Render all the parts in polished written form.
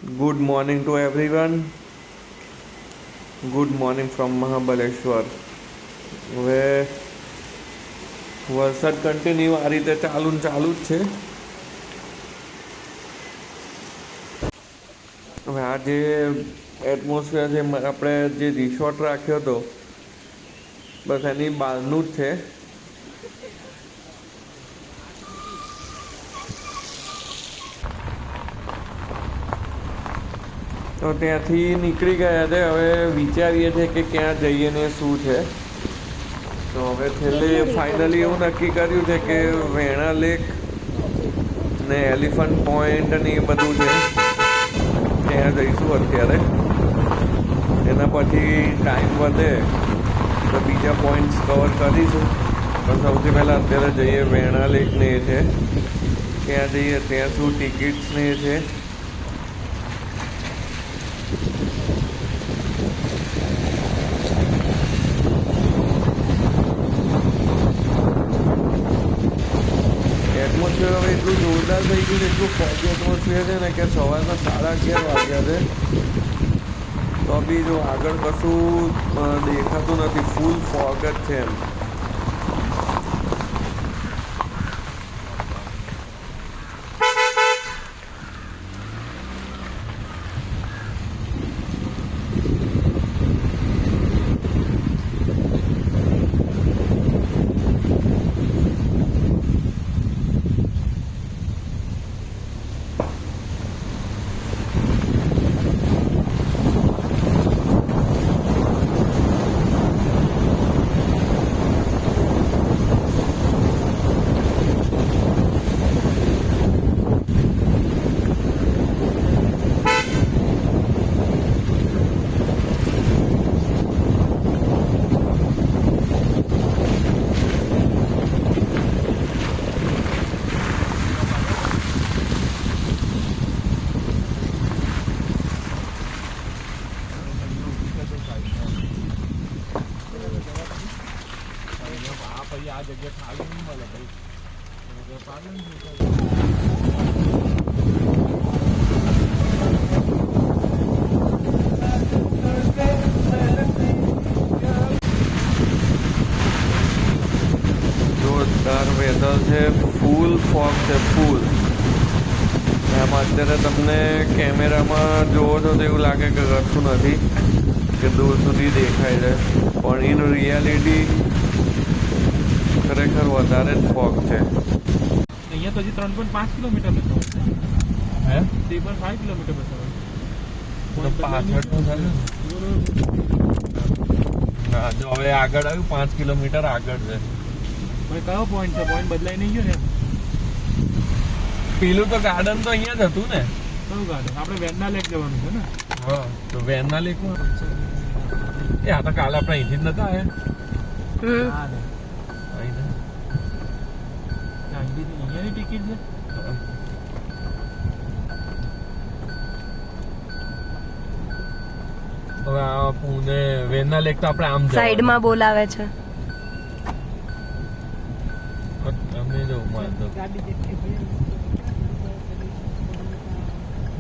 Good morning to everyone. Good morning from Mahabaleshwar. હવે વરસાદ continue આ રીતે ચાલુ જ છે. હવે આ જે એટમોસ્ફિયર છે આપણે જે રિસોર્ટ રાખ્યો હતો બસ એની બહારનું જ છે. તો ત્યાંથી નીકળી ગયા છે. હવે વિચારીએ છીએ કે ક્યાં જઈએ ને શું છે. તો હવે છેલ્લે ફાઇનલી એવું નક્કી કર્યું છે કે વેણા લેક ને એલિફન્ટ પોઈન્ટ ને એ બધું છે ત્યાં જઈશું અત્યારે. એના પછી ટાઈમ વધે તો બીજા પોઈન્ટ્સ કવર કરીશું. પણ સૌથી પહેલાં અત્યારે જઈએ વેણા લેક ને એ છે ત્યાં જઈએ. ત્યાં શું ટિકિટ્સ ને એ છે. એટમોસ્ફિયર હવે એટલું જોરદાર થઈ ગયું છે, એટલું ફોગી એટમોસ્ફિયર છે ને કે સવારના 11:30 વાગ્યા છે તો બી જો આગળ કશું દેખાતું નથી. ફૂલ ફોગ જ છે એમ. આ જગ્યા ખાલી નહીં મળે ભાઈ. જોરદાર વેધર છે. ફૂલ ફોગ છે, ફૂલ. આમાં અત્યારે તમને કેમેરામાં જોવો છો તો એવું લાગે કે કશું નથી, કે દૂર સુધી દેખાય છે, પણ ઇન રિયાલિટી ખરેખર વધારે જ ફોગ છે. અહીંયા તો હજી 3.5 કિલોમીટર બતાવે છે. હે 3.5 કિલોમીટર બતાવે તો પાછળનું છે ને. હા જો હવે આગળ આવ્યું 5 કિલોમીટર આગળ છે. હવે કયો પોઈન્ટ છે? પોઈન્ટ બદલાઈ નહીં ગયો ને? પેલું તો ગાર્ડન તો અહીંયા જ હતું ને. કયું ગાર્ડન? આપણે વેરના લેક જવાનું છે ને? હા તો વેરના લેકમાં એ આ તો કાલે આપણે અહીંથી જ નતા આવ્યા. હા ને અહીંયાની ટિકિટ છે. હવે આ પુણે વેરના લેક તો આપણે આમ સાઈડમાં બોલાવે છે. અમે જવું માનતો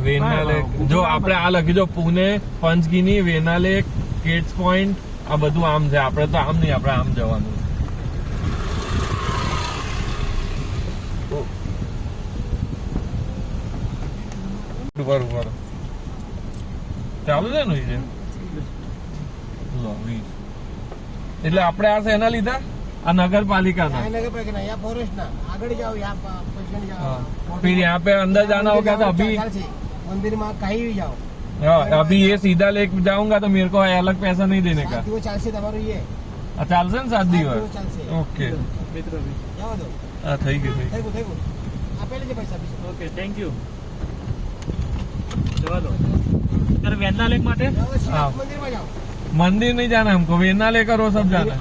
વેના લેક. જો આપણે આ લખી દો Pune, Panchgani, Venna lake, kids point, આ બધું આમ છે. આપણે તો આમ નહીં, આપણે આમ જવાનું. બરોબર ચાલુ છે ને એટલે આપણે આ શેના લીધા? આ नगरपालिका आगे जाओ फिर यहाँ पे अंदर जाना होगा तो अभी मंदिर में कहीं भी जाओ. हाँ, अभी ये सीधा लेक जाऊंगा तो मेरे को अलग पैसा नहीं देने का. ચાલશે ને 7 દિવસ? ઓકે હા થઈ ગયું. Okay thank you. જવા દો. ત્યારે વેરના લેક માટે मंदिर नहीं जाना हमको, वेना लेक और वो सब जाना है.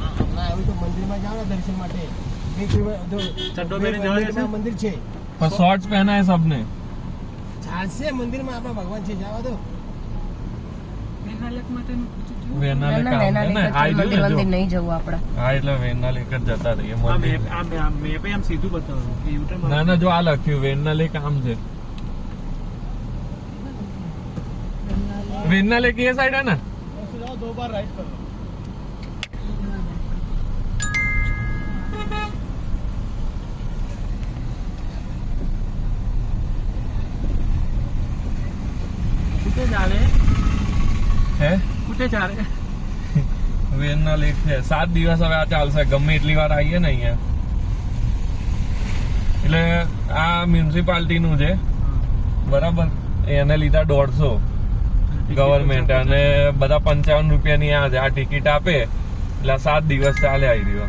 मंदिर में जाओ दर्शन માટે ચડ્ડો પહેરીને જવાનું છે. મંદિર છે पर शॉर्ट्स पहना है सबने. ચાલશે. મંદિર માં આપણા ભગવાન છે, જવા દો. વેરના લેક માટે વેના લેક આમ છે ને. આ મંદિર જો નહીં જવું આપણે. હા એટલે વેના લેક જ જતા રહીએ. મંદિર મેપે આમ સીધું બતાવ્યું કે યુટર્ન ના ના જો આ લખ્યું વેના લેક આમ છે. वेन्ना लेक ये साइड है ना? वैसे जाओ 2 बार राइट करो। कुठे जा रहे હે कुठे जा रहे વેન્ના લેક છે. 7 દિવસ હવે આ ચાલશે, ગમે એટલી વાર આવીએ ને અહીંયા. એટલે આ મ્યુનિસિપાલિટી નું છે બરાબર, એને લીધા 150 ગવર્મેન્ટ, અને બધા 55 રૂપિયાની આ છે. આ ટિકિટ આપે એટલે 7 દિવસ ચાલે આવી રહ્યો,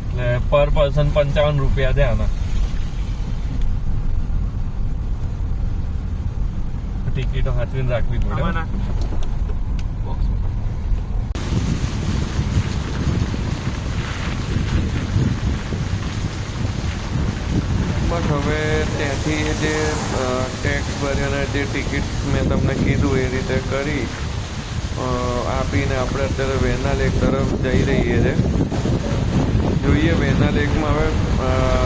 એટલે પર પર્સન 55 રૂપિયા છે આના. ટિકિટો સાચવીને રાખવી પડે. બસ હવે ત્યાંથી જે ટેક્સ ભર્યો અને જે ટિકિટ મેં તમને કીધું એ રીતે કરી આપીને આપણે અત્યારે વેન્ના લેક તરફ જઈ રહીએ છીએ. જોઈએ વેન્ના લેકમાં હવે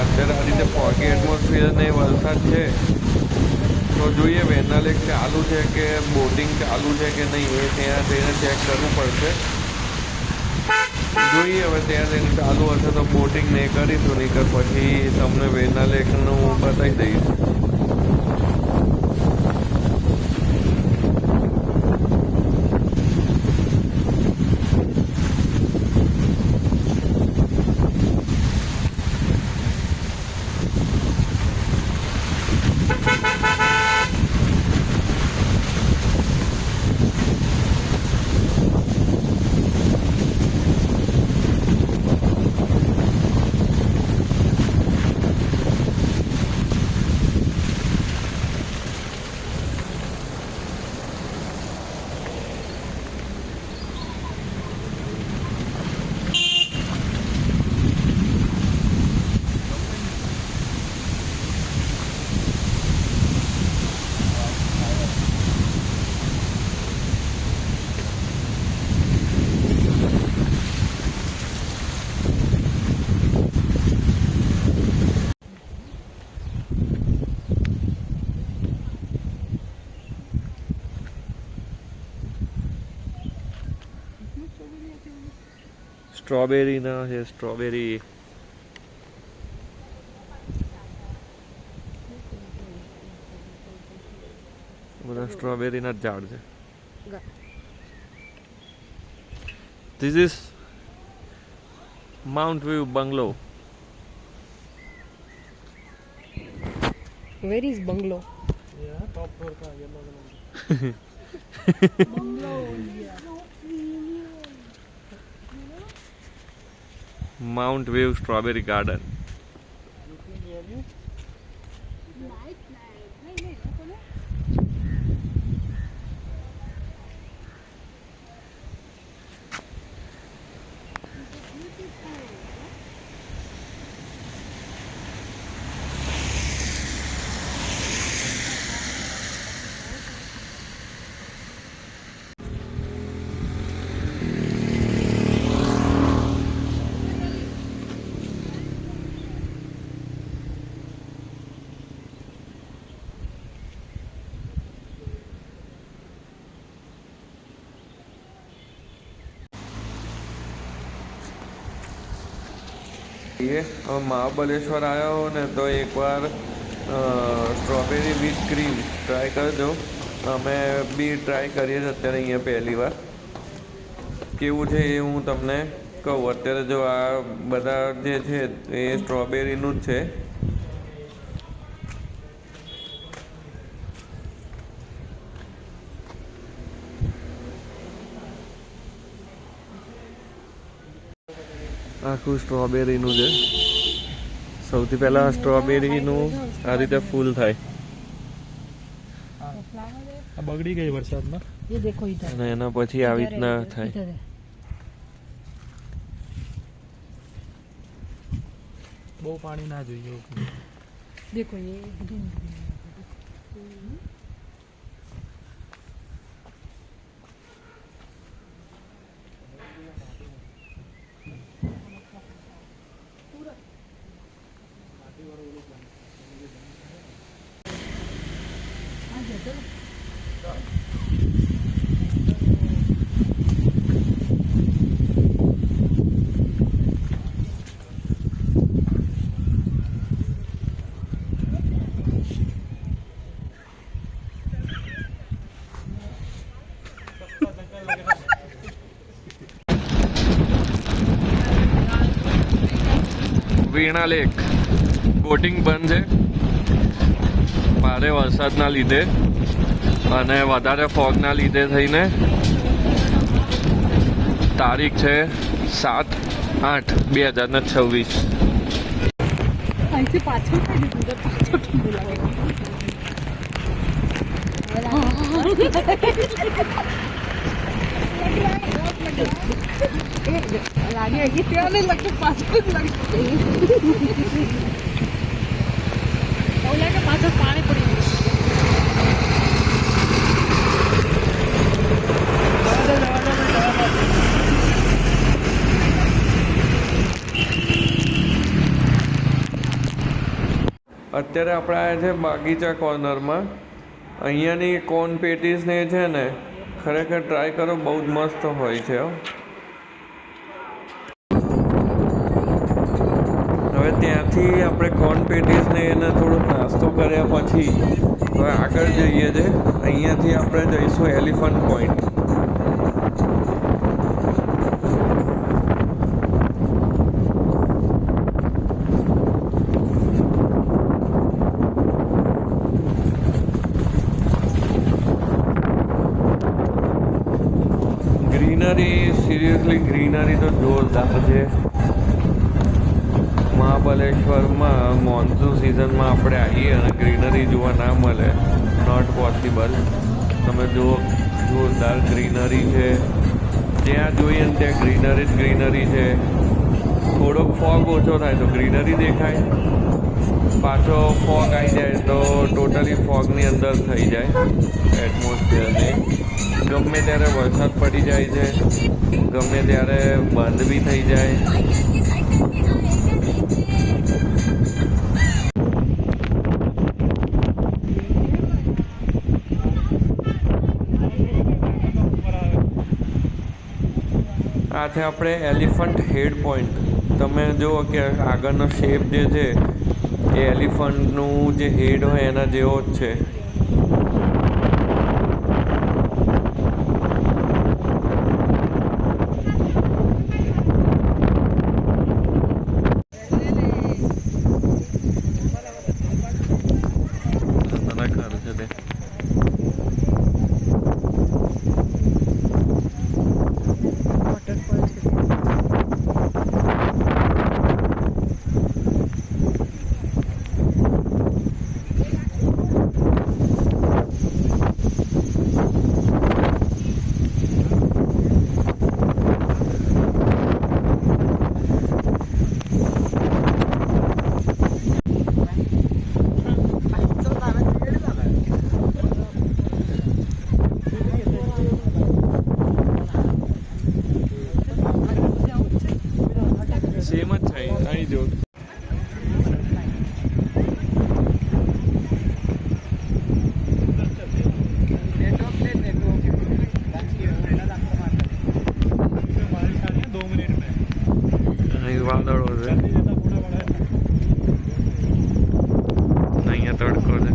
અત્યારે આ રીતે ફોગી એટમોસ્ફિયર ને વરસાદ છે, તો જોઈએ વેન્ના લેક ચાલુ છે કે બોટિંગ ચાલુ છે કે નહીં, એ ત્યાં જઈને ચેક કરવું પડશે. જોઈએ હવે ત્યાં જઈને ચાલુ હશે તો બોટિંગ નહીં કરીશું, નહીંતર પછી તમને વેન્ના લેકનું બતાવી દઈશ. સ્ટ્રોબેરી ના છે, સ્ટ્રોબેરી બધા સ્ટ્રોબેરી ના જ ઝાડ છે. This is Mount View bungalow. Where is bungalow? Top floor का yellow colour. Mount View strawberry garden. Mahabaleshwar આવ્યા હો ને તો એકવાર સ્ટ્રોબેરી વિથ ક્રીમ ટ્રાય કરજો. અમે બી ટ્રાય કરીએ છીએ અત્યારે અહીંયા પહેલી વાર. કેવું છે એ હું તમને કહું. અત્યારે જો આ બધા જે છે એ સ્ટ્રોબેરીનું જ છે. આખું સ્ટ્રોબેરીનું છે. સૌથી પહેલાં સ્ટ્રોબેરીનું આ રીતે ફૂલ થાય બગડી ગઈ વરસાદમાં. ये देखो इधर, અને એના પછી આવી રીતના થાય. इधर है। બહુ પાણી ના જોઈએ. देखो ये green વેણા લેક બોટિંગ બંધ છે ભારે વરસાદના લીધે અને વધારે ફોગના લીધે થઈને તારીખ છે 7/8/2026. અહીંથી પાછળ થઈ જતું છે, પાછળ ઠંડુ લાગે. લાગે કે ત્યાં નહીં લાગતું, પાછળ જ લાગે. એવું લાગે પાછળ પાણી પડી ગયું. અત્યારે આપણે આવ્યા છે બાગીચા કોર્નરમાં. અહીંયાની કોર્ન પેટીસ ને છે ને ખરેખર ટ્રાય કરો, બહુ જ મસ્ત હોય છે. હવે ત્યાંથી આપણે કોર્ન પેટીસ ને એને થોડોક નાસ્તો કર્યા પછી હવે આગળ જઈએ છે. અહીંયાથી આપણે જઈશું elephant point. Greenery, seriously greenery તો જોરદાર છે. મહાબલેશ્વરમાં મોન્સૂન સિઝનમાં આપણે આવીએ અને ગ્રીનરી જોવા ના મળે, નોટ પોસિબલ. તમે જુઓ, જોરદાર ગ્રીનરી છે. જ્યાં જોઈએ ને ત્યાં ગ્રીનરી જ ગ્રીનરી છે. થોડોક ફોગ ઓછો થાય તો ગ્રીનરી દેખાય, પાછો ફોગ આવી જાય તો ટોટલી ફોગની અંદર થઈ જાય એટમોસ્ફિયરને. ગમે ત્યારે વરસાદ પડી જાય છે, ગમે ત્યારે બંધ બી થઈ જાય. આ છે આપણે એલિફન્ટ હેડ પોઈન્ટ. તમે જુઓ કે આગળનો શેપ જે છે એ એલિફન્ટનું જે હેડ હોય એના જેવો જ છે. સેમ જ છે અહીં જો. અહીં વાદળો છે, અહીંયા તડકો છે.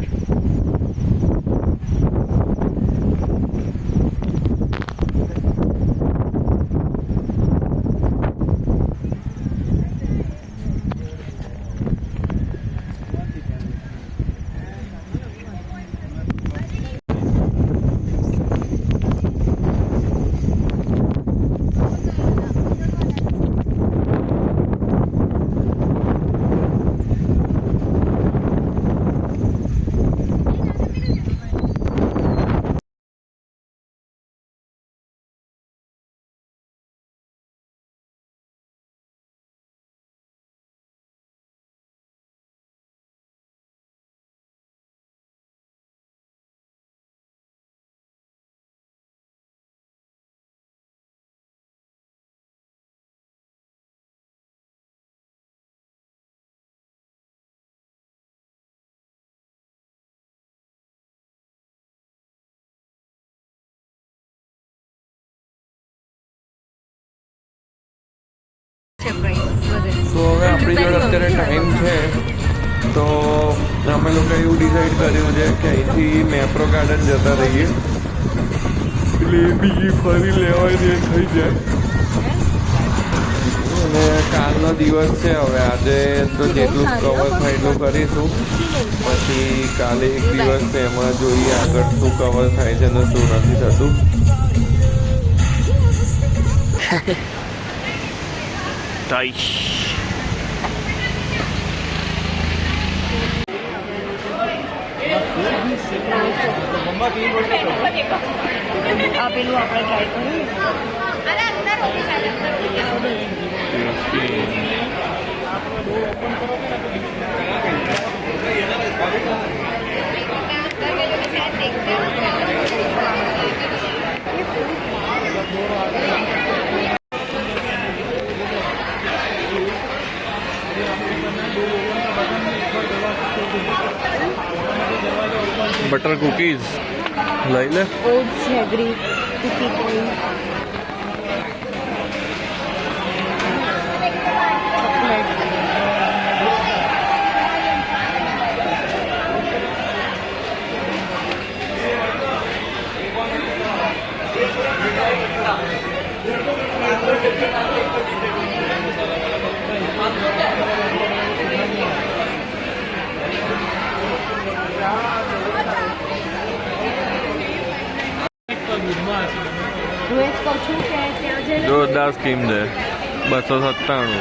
છે પ્રાઇસ વધે. તો હવે આપણી જોડે અત્યારે ટાઈમ છે તો અમે લોકો એવું ડિસાઈડ કર્યું છે કે અહીંથી મેપ્રો ગાર્ડન જતા રહીએ એટલે એ બીજી ફરી લેવાય ને થઈ જાય. અને કાલનો દિવસ છે. હવે આજે તો જેટલું કવર થાય એટલું કરીશું. પછી કાલે એક દિવસ છે, એમાં જોઈએ આગળ શું કવર થાય છે અને શું નથી થતું. આ પેલું આપણે ટ્રાય કરીએ. બટર કુકીઝ લઈ લે. ઓટ્સ છે, ગ્રીક કુકી કોઈન, હું એ જ કહું છું કે ત્યાં જઈને જોરદાર સ્કીમ છે. 297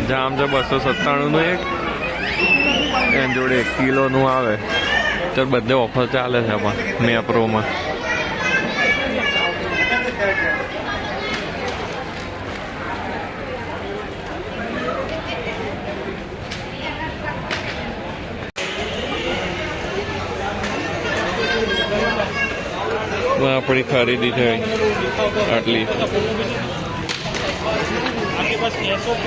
જામ છે. 297 નું એક, એની જોડે 1 કિલોનું આવે. તો બધે ઓફર ચાલે છે આમાં મેપ્રોમાં. આપણી ખરીદી છે આટલી. आपके पास SOP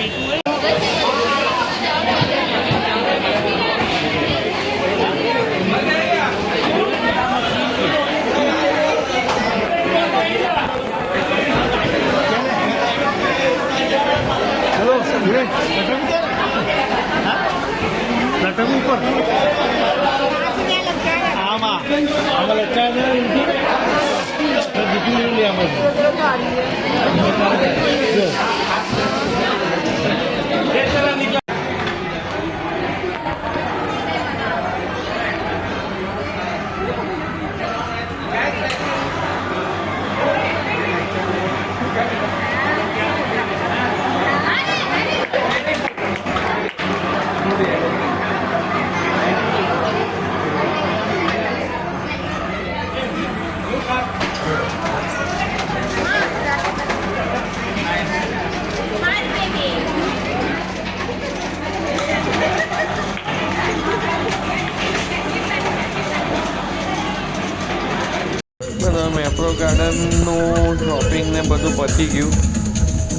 મેપ્રો ગાર્ડનનું શોપિંગ ને બધું પતી ગયું.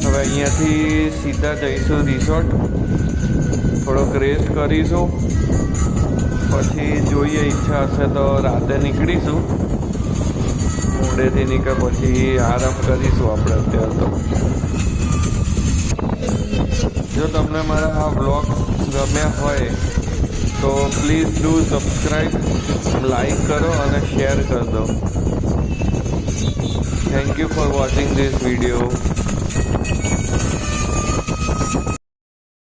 હવે અહીંયાથી સીધા જઈશું રિસોર્ટ, થોડોક રેસ્ટ કરીશું. પછી જોઈએ ઈચ્છા હશે તો રાતે નીકળીશું. મોડેથી નીકળ પછી આરામ કરીશું આપણે અત્યારે તો. જો તમને મારા આ વ્લોગ્સ ગમ્યા હોય તો પ્લીઝ ડુ સબસ્ક્રાઈબ, લાઈક કરો અને શેર કરી દો. Thank you for watching this video.